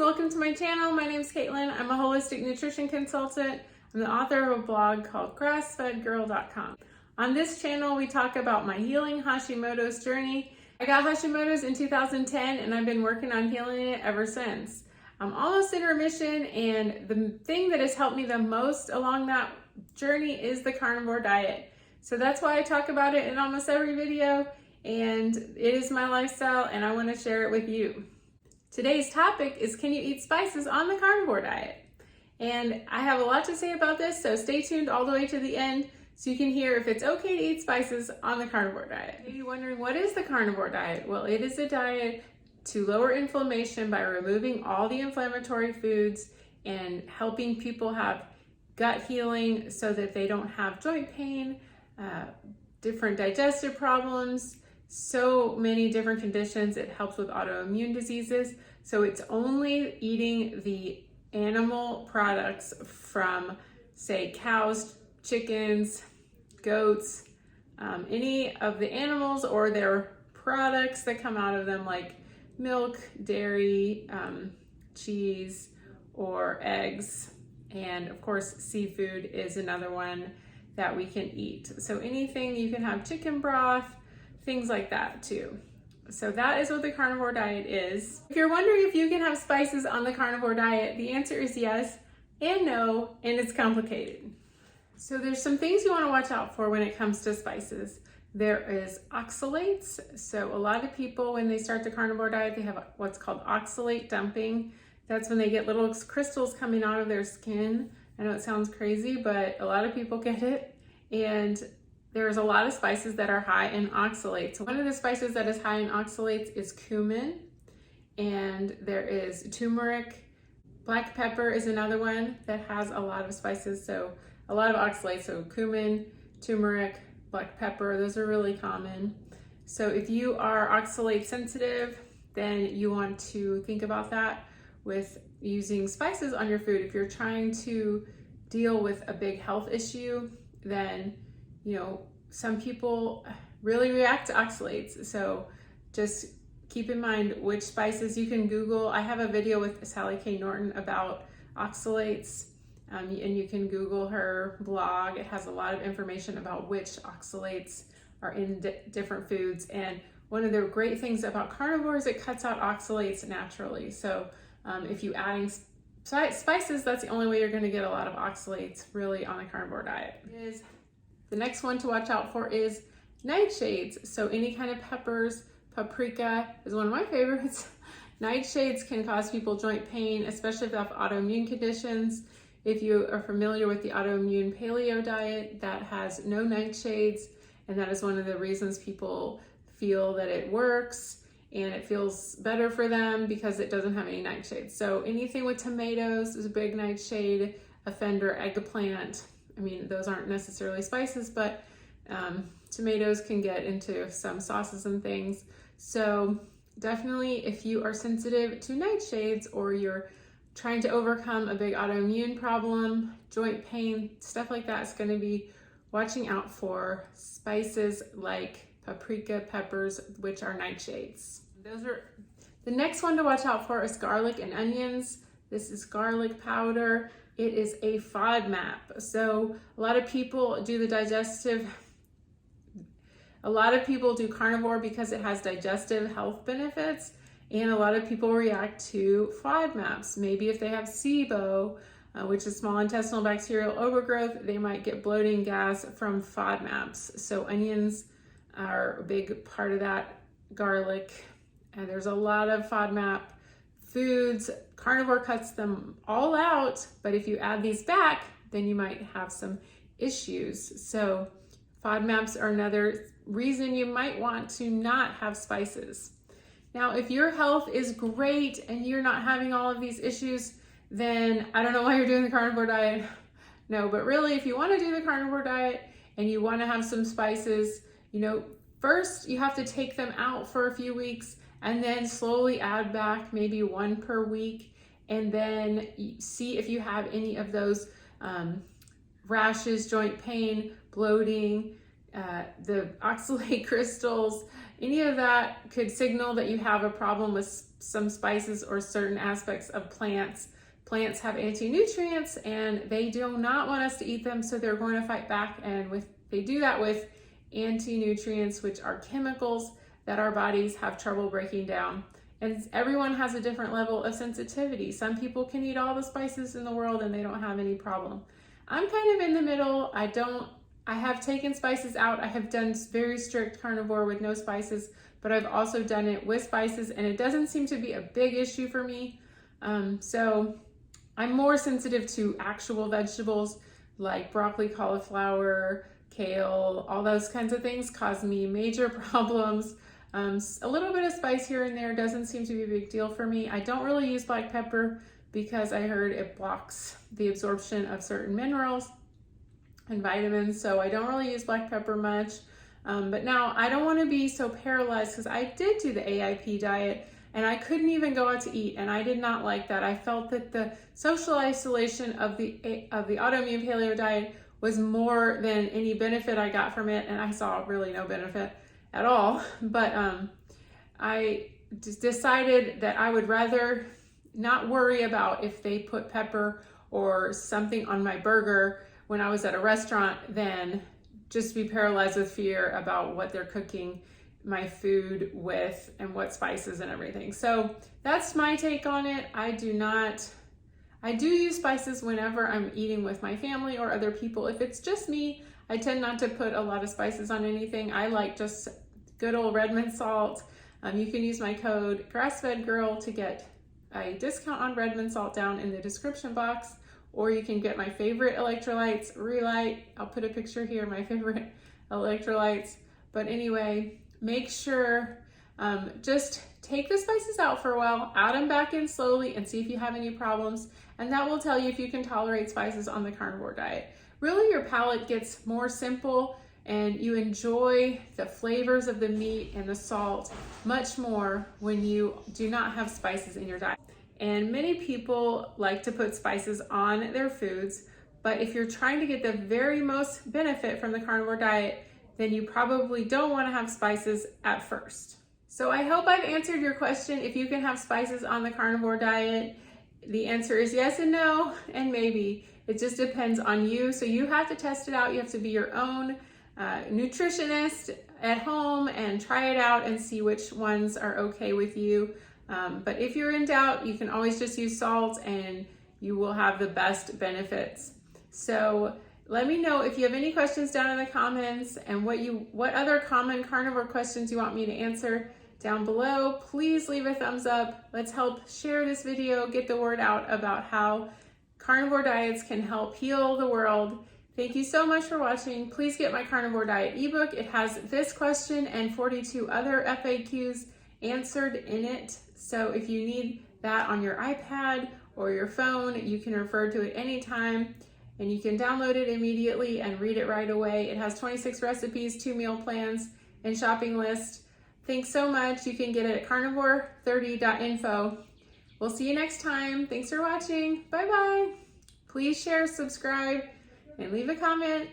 welcome to my channel. My name is Caitlin. I'm a holistic nutrition consultant. I'm the author of a blog called grassfedgirl.com. On this channel, we talk about my healing Hashimoto's journey. I got Hashimoto's in 2010 and I've been working on healing it ever since. I'm almost in remission, and the thing that has helped me the most along that journey is the carnivore diet. So that's why I talk about it in almost every video, and it is my lifestyle and I want to share it with you. Today's topic is, can you eat spices on the carnivore diet? And I have a lot to say about this, so stay tuned all the way to the end so you can hear if it's okay to eat spices on the carnivore diet. Maybe you're wondering, what is the carnivore diet? Well, it is a diet to lower inflammation by removing all the inflammatory foods and helping people have gut healing so that they don't have joint pain, different digestive problems, so many different conditions. It helps with autoimmune diseases. So it's only eating the animal products from, say, cows, chickens, goats, any of the animals or their products that come out of them, like milk, dairy, cheese, or eggs. And of course, seafood is another one that we can eat. So anything, you can have chicken broth, things like that too. So that is what the carnivore diet is. If you're wondering if you can have spices on the carnivore diet, the answer is yes and no, and it's complicated. So there's some things you want to watch out for when it comes to spices. There is oxalates. So a lot of people, when they start the carnivore diet, they have what's called oxalate dumping. That's when they get little crystals coming out of their skin. I know it sounds crazy, but a lot of people get it. And there's a lot of spices that are high in oxalates. So one of the spices that is high in oxalates is cumin, and there is turmeric. Black pepper is another one that has a lot of spices, so a lot of oxalates. So cumin, turmeric, black pepper, those are really common. So if you are oxalate sensitive, then you want to think about that with using spices on your food. If you're trying to deal with a big health issue, then some people really react to oxalates. So just keep in mind which spices. You can Google. I have a video with Sally K. Norton about oxalates, and you can Google her blog. It has a lot of information about which oxalates are in different foods. And one of the great things about carnivore is it cuts out oxalates naturally. So if you adding spices, that's the only way you're going to get a lot of oxalates really on a carnivore diet. The next one to watch out for is nightshades. So any kind of peppers, paprika is one of my favorites. Nightshades can cause people joint pain, especially if they have autoimmune conditions. If you are familiar with the autoimmune paleo diet, that has no nightshades, and that is one of the reasons people feel that it works and it feels better for them, because it doesn't have any nightshades. So anything with tomatoes is a big nightshade offender. Eggplant, I mean, those aren't necessarily spices, but tomatoes can get into some sauces and things. So definitely, if you are sensitive to nightshades, or you're trying to overcome a big autoimmune problem, joint pain, stuff like that, it's going to be watching out for spices like paprika, peppers, which are nightshades. The next one to watch out for is garlic and onions. This is garlic powder. It is a FODMAP. So a lot of people do the digestive. A lot of people do carnivore because it has digestive health benefits, and a lot of people react to FODMAPs. Maybe if they have SIBO, which is small intestinal bacterial overgrowth, they might get bloating, gas from FODMAPs. So onions are a big part of that, garlic, and there's a lot of FODMAP foods. Carnivore cuts them all out, but if you add these back, then you might have some issues. So FODMAPs are another reason you might want to not have spices. Now, if your health is great and you're not having all of these issues, then I don't know why you're doing the carnivore diet. No, but really, if you want to do the carnivore diet and you want to have some spices, first you have to take them out for a few weeks and then slowly add back maybe one per week, and then see if you have any of those rashes, joint pain, bloating, the oxalate crystals, any of that could signal that you have a problem with some spices or certain aspects of plants. Plants have anti-nutrients and they do not want us to eat them, so they're going to fight back, and they do that with anti-nutrients, which are chemicals that our bodies have trouble breaking down. And everyone has a different level of sensitivity. Some people can eat all the spices in the world and they don't have any problem. I'm kind of in the middle. I have taken spices out. I have done very strict carnivore with no spices, but I've also done it with spices and it doesn't seem to be a big issue for me. So I'm more sensitive to actual vegetables like broccoli, cauliflower, kale, all those kinds of things cause me major problems. A little bit of spice here and there doesn't seem to be a big deal for me. I don't really use black pepper because I heard it blocks the absorption of certain minerals and vitamins, so I don't really use black pepper much. But now I don't want to be so paralyzed, because I did do the AIP diet and I couldn't even go out to eat, and I did not like that. I felt that the social isolation of the autoimmune paleo diet was more than any benefit I got from it, and I saw really no benefit at all. But I just decided that I would rather not worry about if they put pepper or something on my burger when I was at a restaurant than just be paralyzed with fear about what they're cooking my food with and what spices and everything. So that's my take on it. I do use spices whenever I'm eating with my family or other people. If it's just me, I tend not to put a lot of spices on anything. I like just good old red mint salt. You can use my code GrassFedGirl to get a discount on red mint salt down in the description box, or you can get my favorite electrolytes, Relight. I'll put a picture here, my favorite electrolytes. But anyway, make sure, just take the spices out for a while, add them back in slowly and see if you have any problems. And that will tell you if you can tolerate spices on the carnivore diet. Really, your palate gets more simple and you enjoy the flavors of the meat and the salt much more when you do not have spices in your diet. And many people like to put spices on their foods, but if you're trying to get the very most benefit from the carnivore diet, then you probably don't want to have spices at first. So I hope I've answered your question if you can have spices on the carnivore diet. The answer is yes and no and maybe. It just depends on you. So you have to test it out. You have to be your own nutritionist at home and try it out and see which ones are okay with you. But if you're in doubt, you can always just use salt and you will have the best benefits. So let me know if you have any questions down in the comments and what other common carnivore questions you want me to answer down below. Please leave a thumbs up. Let's help share this video, get the word out about how carnivore diets can help heal the world. Thank you so much for watching. Please get my carnivore diet ebook. It has this question and 42 other FAQs answered in it. So if you need that on your iPad or your phone, you can refer to it anytime and you can download it immediately and read it right away. It has 26 recipes, 2 meal plans, and shopping list. Thanks so much. You can get it at carnivore30.info. We'll see you next time. Thanks for watching. Bye-bye. Please share, subscribe, and leave a comment.